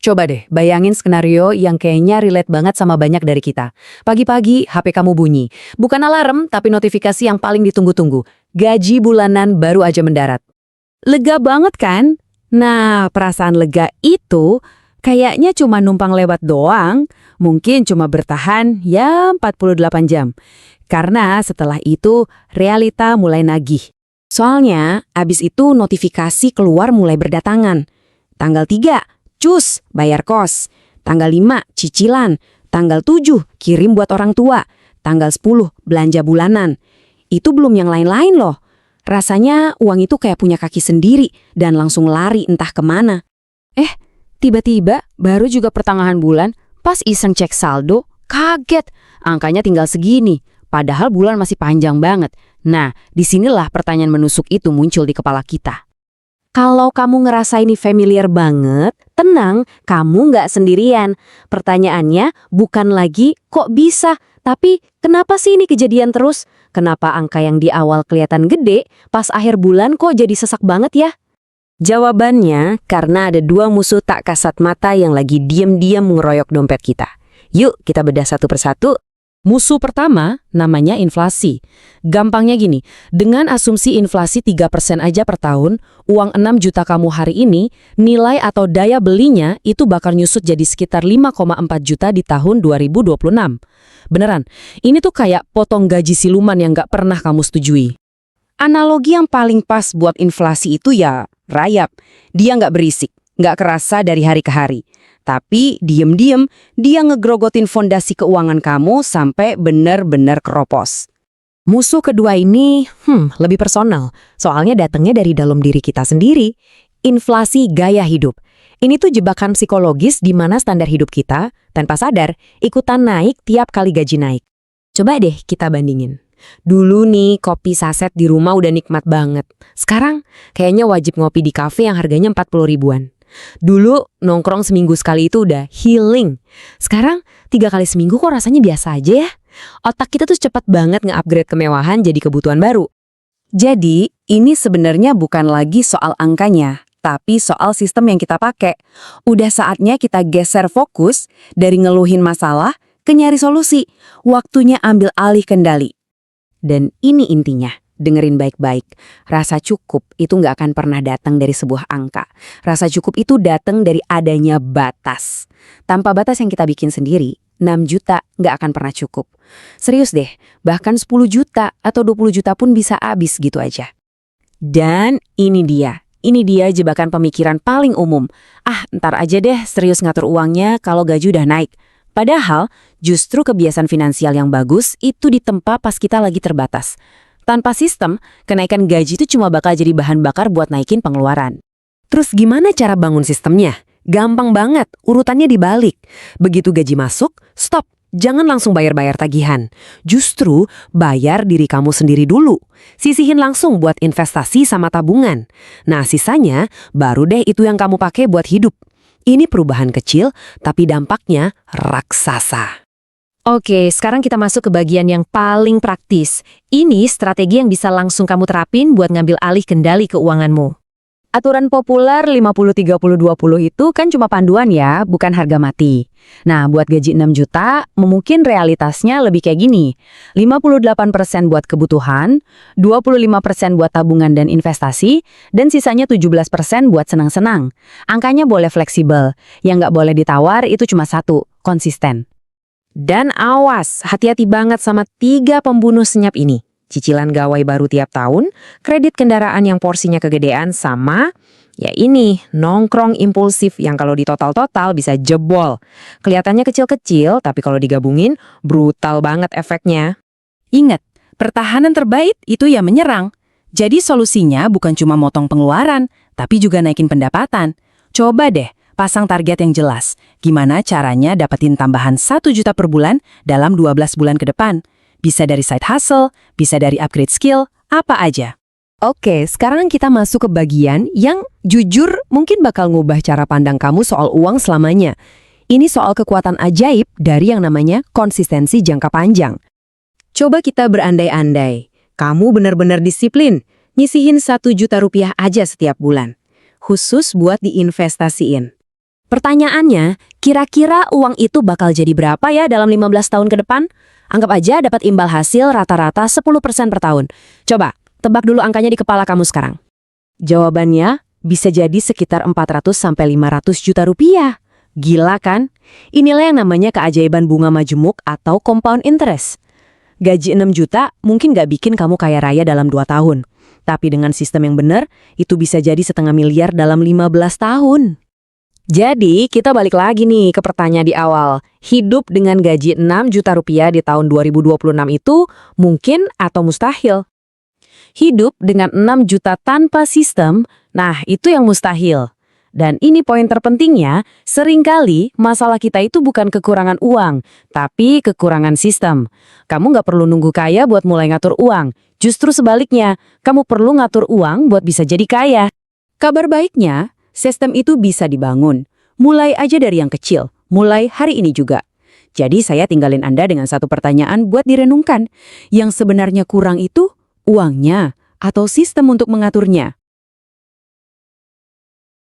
Coba deh, bayangin skenario yang kayaknya relate banget sama banyak dari kita. Pagi-pagi, HP kamu bunyi. Bukan alarm, tapi notifikasi yang paling ditunggu-tunggu. Gaji bulanan baru aja mendarat. Lega banget kan? Nah, perasaan lega itu kayaknya cuma numpang lewat doang, mungkin cuma bertahan ya 48 jam. Karena setelah itu realita mulai nagih. Soalnya abis itu notifikasi keluar mulai berdatangan. Tanggal 3, cus, bayar kos. Tanggal 5, cicilan. Tanggal 7, kirim buat orang tua. Tanggal 10, belanja bulanan. Itu belum yang lain-lain loh. Rasanya uang itu kayak punya kaki sendiri dan langsung lari entah kemana. Tiba-tiba baru juga pertengahan bulan, pas iseng cek saldo, kaget. Angkanya tinggal segini, padahal bulan masih panjang banget. Nah, disinilah pertanyaan menusuk itu muncul di kepala kita. Kalau kamu ngerasa ini familiar banget, tenang, kamu nggak sendirian. Pertanyaannya bukan lagi kok bisa, tapi kenapa sih ini kejadian terus? Kenapa angka yang di awal kelihatan gede, pas akhir bulan kok jadi sesak banget ya? Jawabannya karena ada dua musuh tak kasat mata yang lagi diam-diam mengeroyok dompet kita. Yuk kita bedah satu persatu. Musuh pertama namanya inflasi. Gampangnya gini, dengan asumsi inflasi 3% aja per tahun, uang 6 juta kamu hari ini, nilai atau daya belinya itu bakal nyusut jadi sekitar 5,4 juta di tahun 2026. Beneran, ini tuh kayak potong gaji siluman yang gak pernah kamu setujui. Analogi yang paling pas buat inflasi itu ya rayap. Dia nggak berisik, nggak kerasa dari hari ke hari. Tapi diem-diem dia ngegrogotin fondasi keuangan kamu sampai benar-benar keropos. Musuh kedua ini lebih personal, soalnya datangnya dari dalam diri kita sendiri. Inflasi gaya hidup. Ini tuh jebakan psikologis di mana standar hidup kita, tanpa sadar, ikutan naik tiap kali gaji naik. Coba deh kita bandingin. Dulu nih kopi saset di rumah udah nikmat banget. Sekarang kayaknya wajib ngopi di kafe yang harganya 40 ribuan. Dulu nongkrong seminggu sekali itu udah healing. Sekarang 3 kali seminggu kok rasanya biasa aja ya. Otak kita tuh cepat banget nge-upgrade kemewahan jadi kebutuhan baru. Jadi ini sebenarnya bukan lagi soal angkanya, tapi soal sistem yang kita pakai. Udah saatnya kita geser fokus dari ngeluhin masalah ke nyari solusi. Waktunya ambil alih kendali. Dan ini intinya. Dengerin baik-baik, rasa cukup itu nggak akan pernah datang dari sebuah angka. Rasa cukup itu datang dari adanya batas. Tanpa batas yang kita bikin sendiri, 6 juta nggak akan pernah cukup. Serius deh, bahkan 10 juta atau 20 juta pun bisa habis gitu aja. Dan ini dia jebakan pemikiran paling umum. Ntar aja deh serius ngatur uangnya kalau gaji udah naik. Padahal justru kebiasaan finansial yang bagus itu ditempa pas kita lagi terbatas. Tanpa sistem, kenaikan gaji itu cuma bakal jadi bahan bakar buat naikin pengeluaran. Terus gimana cara bangun sistemnya? Gampang banget, urutannya dibalik. Begitu gaji masuk, stop. Jangan langsung bayar-bayar tagihan. Justru bayar diri kamu sendiri dulu. Sisihin langsung buat investasi sama tabungan. Nah, sisanya baru deh itu yang kamu pakai buat hidup. Ini perubahan kecil, tapi dampaknya raksasa. Oke, sekarang kita masuk ke bagian yang paling praktis. Ini strategi yang bisa langsung kamu terapin buat ngambil alih kendali keuanganmu. Aturan populer 50-30-20 itu kan cuma panduan ya, bukan harga mati. Nah, buat gaji 6 juta, mungkin realitasnya lebih kayak gini. 58% buat kebutuhan, 25% buat tabungan dan investasi, dan sisanya 17% buat senang-senang. Angkanya boleh fleksibel. Yang nggak boleh ditawar itu cuma satu, konsisten. Dan awas, hati-hati banget sama 3 pembunuh senyap ini. Cicilan gawai baru tiap tahun, kredit kendaraan yang porsinya kegedean sama, ya ini, nongkrong impulsif yang kalau ditotal-total bisa jebol. Kelihatannya kecil-kecil, tapi kalau digabungin, brutal banget efeknya. Ingat, pertahanan terbaik itu ya menyerang. Jadi solusinya bukan cuma motong pengeluaran, tapi juga naikin pendapatan. Coba deh, pasang target yang jelas. Gimana caranya dapetin tambahan 1 juta per bulan dalam 12 bulan ke depan? Bisa dari side hustle, bisa dari upgrade skill, apa aja. Oke, sekarang kita masuk ke bagian yang jujur mungkin bakal ngubah cara pandang kamu soal uang selamanya. Ini soal kekuatan ajaib dari yang namanya konsistensi jangka panjang. Coba kita berandai-andai. Kamu benar-benar disiplin, nyisihin 1 juta rupiah aja setiap bulan. Khusus buat diinvestasiin. Pertanyaannya, kira-kira uang itu bakal jadi berapa ya dalam 15 tahun ke depan? Anggap aja dapat imbal hasil rata-rata 10% per tahun. Coba, tebak dulu angkanya di kepala kamu sekarang. Jawabannya bisa jadi sekitar 400 sampai 500 juta rupiah. Gila kan? Inilah yang namanya keajaiban bunga majemuk atau compound interest. Gaji 6 juta mungkin nggak bikin kamu kaya raya dalam 2 tahun. Tapi dengan sistem yang benar, itu bisa jadi 500 miliar dalam 15 tahun. Jadi, kita balik lagi nih ke pertanyaan di awal. Hidup dengan gaji 6 juta rupiah di tahun 2026 itu mungkin atau mustahil? Hidup dengan 6 juta tanpa sistem, nah itu yang mustahil. Dan ini poin terpentingnya, seringkali masalah kita itu bukan kekurangan uang, tapi kekurangan sistem. Kamu nggak perlu nunggu kaya buat mulai ngatur uang. Justru sebaliknya, kamu perlu ngatur uang buat bisa jadi kaya. Kabar baiknya, sistem itu bisa dibangun. Mulai aja dari yang kecil, mulai hari ini juga. Jadi saya tinggalin Anda dengan satu pertanyaan buat direnungkan. Yang sebenarnya kurang itu uangnya atau sistem untuk mengaturnya.